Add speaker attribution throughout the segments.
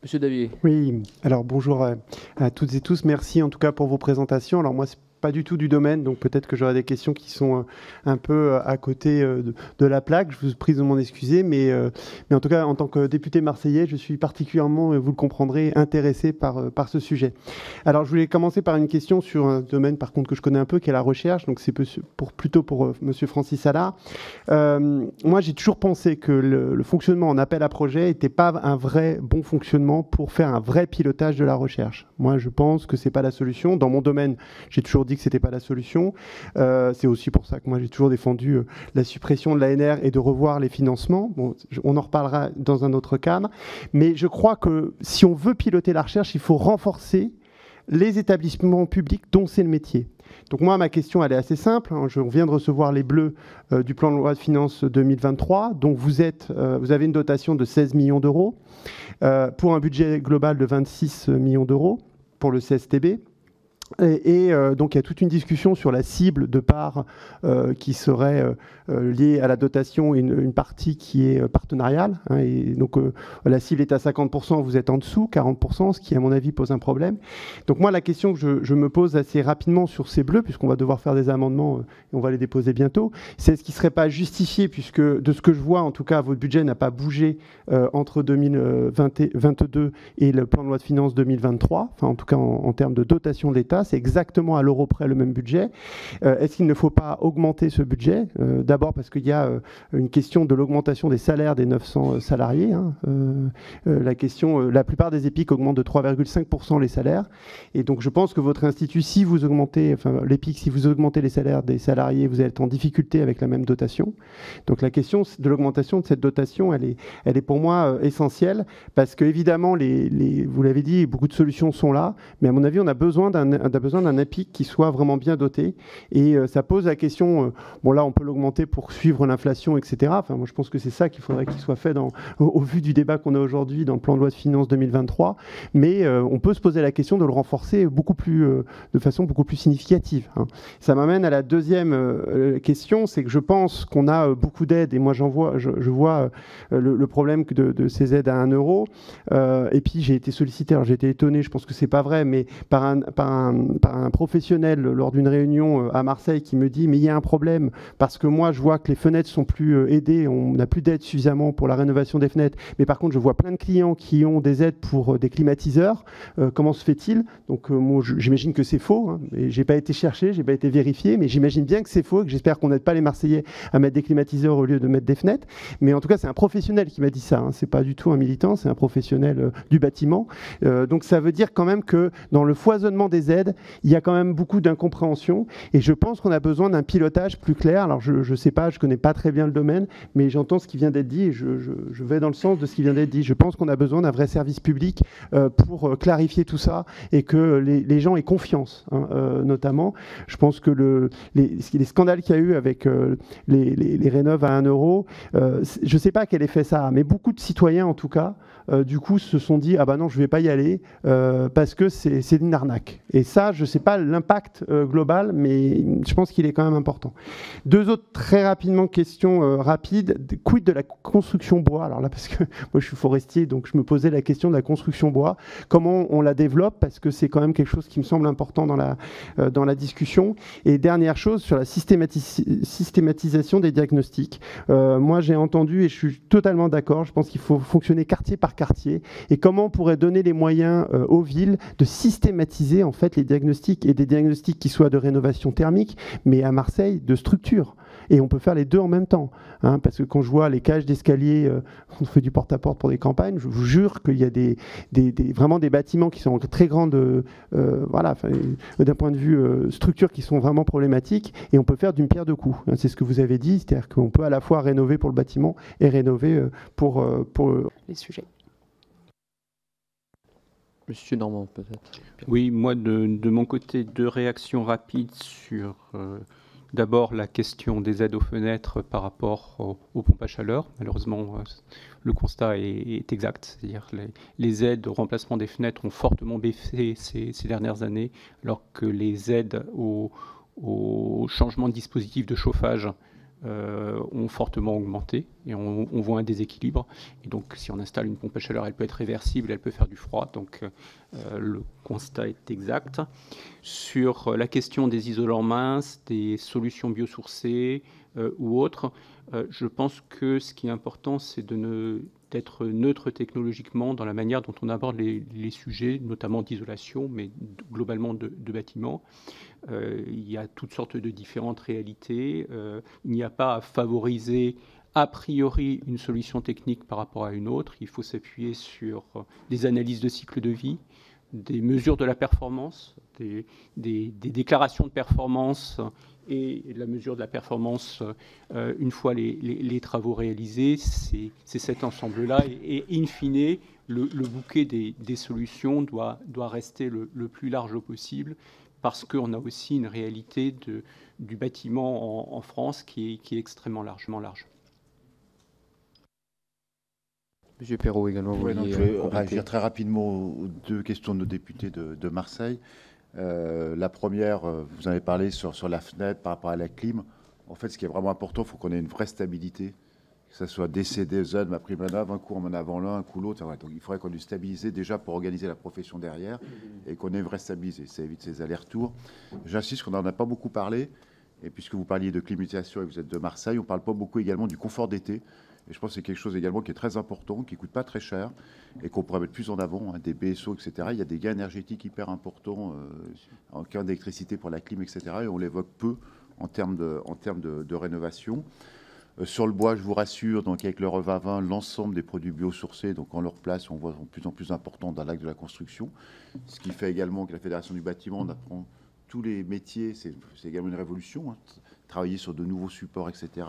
Speaker 1: Monsieur Davier.
Speaker 2: Oui, alors bonjour à toutes et tous. Merci en tout cas pour vos présentations. Alors moi, c'est pas du tout du domaine, donc peut-être que j'aurai des questions qui sont un peu à côté de la plaque. Je vous prie de m'en excuser, mais en tout cas, en tant que député marseillais, je suis particulièrement, vous le comprendrez, intéressé par ce sujet. Alors, je voulais commencer par une question sur un domaine, par contre, que je connais un peu, qui est la recherche. Donc, c'est plutôt pour Monsieur Francis Allard. Moi, j'ai toujours pensé que le fonctionnement en appel à projet n'était pas un vrai bon fonctionnement pour faire un vrai pilotage de la recherche. Moi, je pense que c'est pas la solution. Dans mon domaine, j'ai toujours dit que c'était pas la solution. C'est aussi pour ça que moi j'ai toujours défendu la suppression de l'ANR et de revoir les financements. Bon, on en reparlera dans un autre cadre. Mais je crois que si on veut piloter la recherche, il faut renforcer les établissements publics dont c'est le métier. Donc moi, ma question, elle est assez simple. On vient de recevoir les bleus du plan de loi de finances 2023. Donc vous avez une dotation de 16 millions d'euros pour un budget global de 26 millions d'euros pour le CSTB. Et donc il y a toute une discussion sur la cible de part qui serait liée à la dotation, une partie qui est partenariale. Et donc la cible est à 50%, vous êtes en dessous, 40%, ce qui à mon avis pose un problème. Donc moi la question que je me pose assez rapidement sur ces bleus, puisqu'on va devoir faire des amendements et on va les déposer bientôt, c'est ce qui ne serait pas justifié, puisque de ce que je vois, en tout cas, votre budget n'a pas bougé entre 2022 et le plan de loi de finances 2023, enfin en tout cas en termes de dotation de l'État. C'est exactement à l'euro près le même budget. Est-ce qu'il ne faut pas augmenter ce budget ? D'abord parce qu'il y a une question de l'augmentation des salaires des 900 salariés. La plupart des EPIC augmentent de 3,5% les salaires. Et donc je pense que votre institut, si vous augmentez, enfin l'EPIC, si vous augmentez les salaires des salariés, vous êtes en difficulté avec la même dotation. Donc la question de l'augmentation de cette dotation, elle est pour moi essentielle parce que évidemment, vous l'avez dit, beaucoup de solutions sont là, mais à mon avis, on a besoin d'un EPIC qui soit vraiment bien doté. Et ça pose la question, bon là on peut l'augmenter pour suivre l'inflation, etc. Enfin, moi je pense que c'est ça qu'il faudrait qu'il soit fait au vu du débat qu'on a aujourd'hui dans le plan de loi de finances 2023. Mais on peut se poser la question de le renforcer de façon beaucoup plus significative. Ça m'amène à la deuxième question, c'est que je pense qu'on a beaucoup d'aides, et moi je vois le problème de ces aides à 1 euro. Et puis j'ai été sollicité, alors j'ai été étonné, je pense que c'est pas vrai, mais par un professionnel lors d'une réunion à Marseille qui me dit mais il y a un problème parce que moi je vois que les fenêtres sont plus aidées, on n'a plus d'aide suffisamment pour la rénovation des fenêtres, mais par contre je vois plein de clients qui ont des aides pour des climatiseurs. Comment se fait-il ? Donc moi j'imagine que c'est faux, et j'ai pas été cherché, j'ai pas été vérifié, mais j'imagine bien que c'est faux et que j'espère qu'on n'aide pas les Marseillais à mettre des climatiseurs au lieu de mettre des fenêtres. Mais en tout cas c'est un professionnel qui m'a dit ça, c'est pas du tout un militant, c'est un professionnel du bâtiment. Donc ça veut dire quand même que dans le foisonnement des aides, il y a quand même beaucoup d'incompréhension et je pense qu'on a besoin d'un pilotage plus clair. Alors je ne sais pas, je ne connais pas très bien le domaine, mais j'entends ce qui vient d'être dit et je vais dans le sens de ce qui vient d'être dit. Je pense qu'on a besoin d'un vrai service public pour clarifier tout ça et que les gens aient confiance, notamment. Je pense que les scandales qu'il y a eu avec les rénoves à 1 euro, je ne sais pas quel effet ça a, mais beaucoup de citoyens en tout cas, du coup se sont dit ah bah non je ne vais pas y aller parce que c'est une arnaque. Et ça, je ne sais pas l'impact global, mais je pense qu'il est quand même important. Deux autres très rapidement questions rapides. Quid de la construction bois ? Alors là, parce que moi je suis forestier, donc je me posais la question de la construction bois. Comment on la développe ? Parce que c'est quand même quelque chose qui me semble important dans la discussion. Et dernière chose, sur la systématisation des diagnostics. Moi j'ai entendu et je suis totalement d'accord, je pense qu'il faut fonctionner quartier par quartier. Et comment on pourrait donner les moyens aux villes de systématiser en fait les diagnostics, et des diagnostics qui soient de rénovation thermique, mais à Marseille de structure. Et on peut faire les deux en même temps, parce que quand je vois les cages d'escalier, on fait du porte-à-porte pour des campagnes, je vous jure qu'il y a vraiment des bâtiments qui sont en très grande, d'un point de vue structure, qui sont vraiment problématiques, et on peut faire d'une pierre deux coups. C'est ce que vous avez dit, c'est-à-dire qu'on peut à la fois rénover pour le bâtiment et rénover pour
Speaker 1: les sujets. Monsieur Normand, peut-être.
Speaker 3: Oui, moi, de mon côté, deux réactions rapides sur d'abord la question des aides aux fenêtres par rapport aux pompes à chaleur. Malheureusement, le constat est exact. C'est-à-dire que les aides au remplacement des fenêtres ont fortement baissé ces dernières années, alors que les aides au changement de dispositif de chauffage ont fortement augmenté et on voit un déséquilibre. Et donc, si on installe une pompe à chaleur, elle peut être réversible, elle peut faire du froid. Donc, le constat est exact. Sur la question des isolants minces, des solutions biosourcées ou autres, je pense que ce qui est important, c'est d'être neutre technologiquement dans la manière dont on aborde les sujets, notamment d'isolation, mais globalement de bâtiments. Il y a toutes sortes de différentes réalités. Il n'y a pas à favoriser a priori une solution technique par rapport à une autre. Il faut s'appuyer sur des analyses de cycle de vie, des mesures de la performance, des déclarations de performance et la mesure de la performance une fois les travaux réalisés. C'est cet ensemble-là. Et in fine, le bouquet des solutions doit rester le plus large possible, parce qu'on a aussi une réalité du bâtiment en France qui est extrêmement largement large.
Speaker 1: Monsieur Perrault également.
Speaker 4: Oui, donc, je vais réagir très rapidement aux deux questions de nos députés de Marseille. La première, vous en avez parlé sur la fenêtre par rapport à la clim. En fait, ce qui est vraiment important, il faut qu'on ait une vraie stabilité, que ce soit DCD, ma prime manœuvre, un coup en avant l'un, un coup l'autre. Donc il faudrait qu'on ait stabilisé déjà pour organiser la profession derrière et qu'on ait une vraie stabilité. Ça évite ces allers-retours. J'insiste qu'on n'en a pas beaucoup parlé. Et puisque vous parliez de climatisation et que vous êtes de Marseille, on ne parle pas beaucoup également du confort d'été. Et je pense que c'est quelque chose également qui est très important, qui ne coûte pas très cher et qu'on pourrait mettre plus en avant, des BSO, etc. Il y a des gains énergétiques hyper importants en cas d'électricité pour la clim, etc. Et on l'évoque peu en termes de rénovation. Sur le bois, je vous rassure, donc avec le Revavin, l'ensemble des produits biosourcés, donc en leur place, on voit de plus en plus important dans l'acte de la construction. Ce qui fait également que la Fédération du bâtiment, on apprend tous les métiers, c'est également une révolution, travailler sur de nouveaux supports, etc.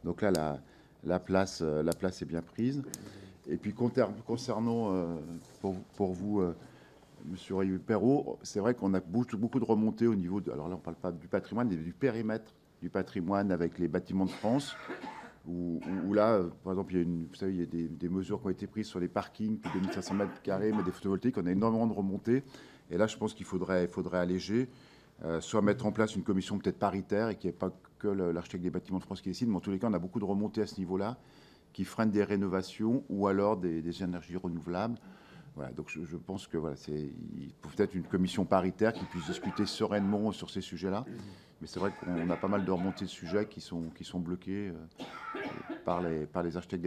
Speaker 4: Donc là, la place est bien prise. Et puis concernant, pour vous, Monsieur Perrault, c'est vrai qu'on a beaucoup de remontées au niveau de... Alors là, on ne parle pas du patrimoine, mais du périmètre du patrimoine avec les bâtiments de France, où là, par exemple, vous savez, il y a des mesures qui ont été prises sur les parkings, plus de 2500 mètres carrés, mais des photovoltaïques, on a énormément de remontées. Et là, je pense qu'il faudrait alléger, soit mettre en place une commission peut-être paritaire et qu'il n'y ait pas que l'architecte des bâtiments de France qui décide, mais en tous les cas, on a beaucoup de remontées à ce niveau-là qui freinent des rénovations ou alors des énergies renouvelables. Voilà, donc je pense que voilà, il faut peut-être une commission paritaire qui puisse discuter sereinement sur ces sujets-là. Mais c'est vrai qu'on a pas mal de remontées de sujets qui sont bloqués par les architectes des